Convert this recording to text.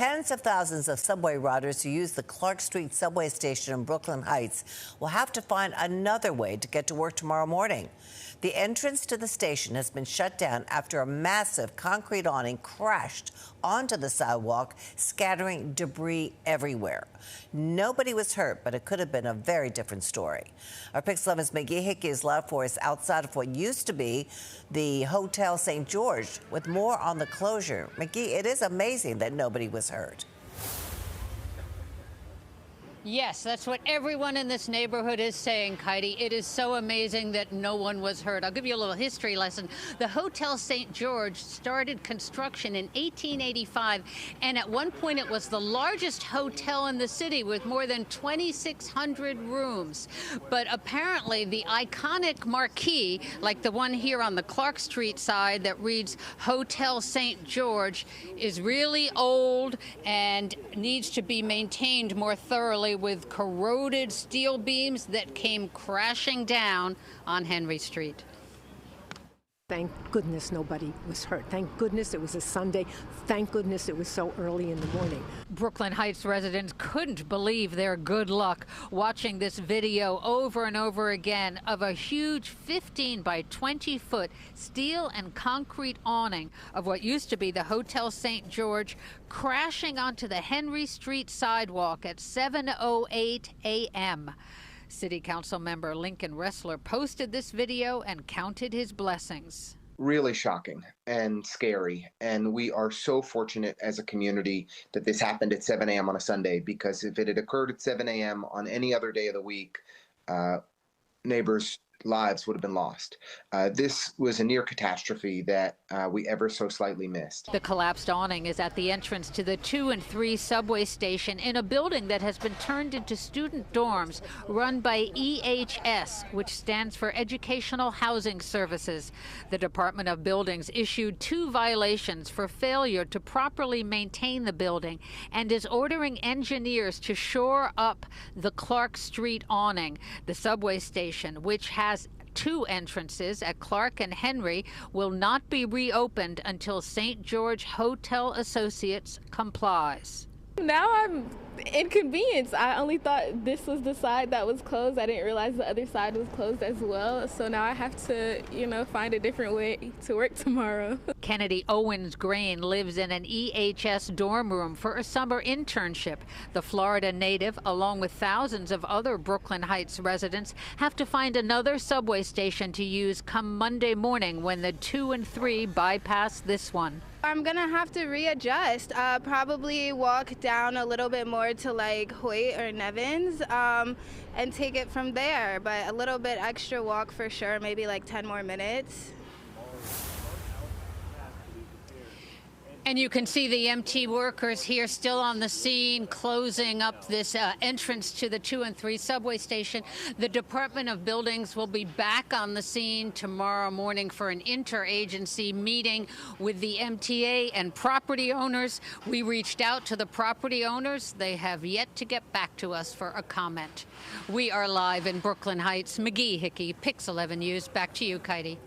Tens of thousands of subway riders who use the Clark Street subway station in Brooklyn Heights will have to find another way to get to work tomorrow morning. The entrance to the station has been shut down after a massive concrete awning crashed onto the sidewalk, scattering debris everywhere. Nobody was hurt, but it could have been a very different story. Our Pix 11's McGee Hickey is live for us outside of what used to be the Hotel St. George with more on the closure. McGee, it is amazing that nobody was hurt. Yes, that's what everyone in this neighborhood is saying, Heidi. It is so amazing that no one was hurt. I'll give you a little history lesson. The Hotel St. George started construction in 1885, and at one point it was the largest hotel in the city with more than 2,600 rooms. But apparently the iconic marquee, like the one here on the Clark Street side that reads Hotel St. George, is really old and needs to be maintained more thoroughly, with corroded steel beams that came crashing down on Henry Street. Thank goodness nobody was hurt. Thank goodness it was a Sunday. Thank goodness it was so early in the morning. Brooklyn Heights residents couldn't believe their good luck watching this video over and over again of a huge 15 by 20 foot steel and concrete awning of what used to be the Hotel St. George crashing onto the Henry Street sidewalk at 7:08 a.m. City Council member Lincoln Ressler posted this video and counted his blessings. Really shocking and scary. And we are so fortunate as a community that this happened at 7 a.m. on a Sunday, because if it had occurred at 7 a.m. on any other day of the week, neighbors' lives would have been lost. This was a near catastrophe that we ever so slightly missed. The collapsed awning is at the entrance to the 2 and 3 subway station in a building that has been turned into student dorms run by EHS, which stands for Educational Housing Services. The Department of Buildings issued 2 violations for failure to properly maintain the building and is ordering engineers to shore up the Clark Street awning. The subway station, which has 2 entrances at Clark and Henry, will not be reopened until St. George Hotel Associates complies. Now I'm inconvenienced. I only thought this was the side that was closed. I didn't realize the other side was closed as well. So now I have to, find a different way to work tomorrow. Kennedy Owens Grain lives in an EHS dorm room for a summer internship. The Florida native, along with thousands of other Brooklyn Heights residents, have to find another subway station to use come Monday morning when the 2 and 3 bypass this one. I'm gonna have to readjust, probably walk down a little bit more to like Hoyt or Nevins, and take it from there, but a little bit extra walk for sure, maybe like 10 more minutes. And you can see the MT workers here still on the scene, closing up this entrance to the 2 and 3 subway station. The Department of Buildings will be back on the scene tomorrow morning for an interagency meeting with the MTA and property owners. We reached out to the property owners. They have yet to get back to us for a comment. We are live in Brooklyn Heights. McGee Hickey, Pix 11 News. Back to you, Heidi.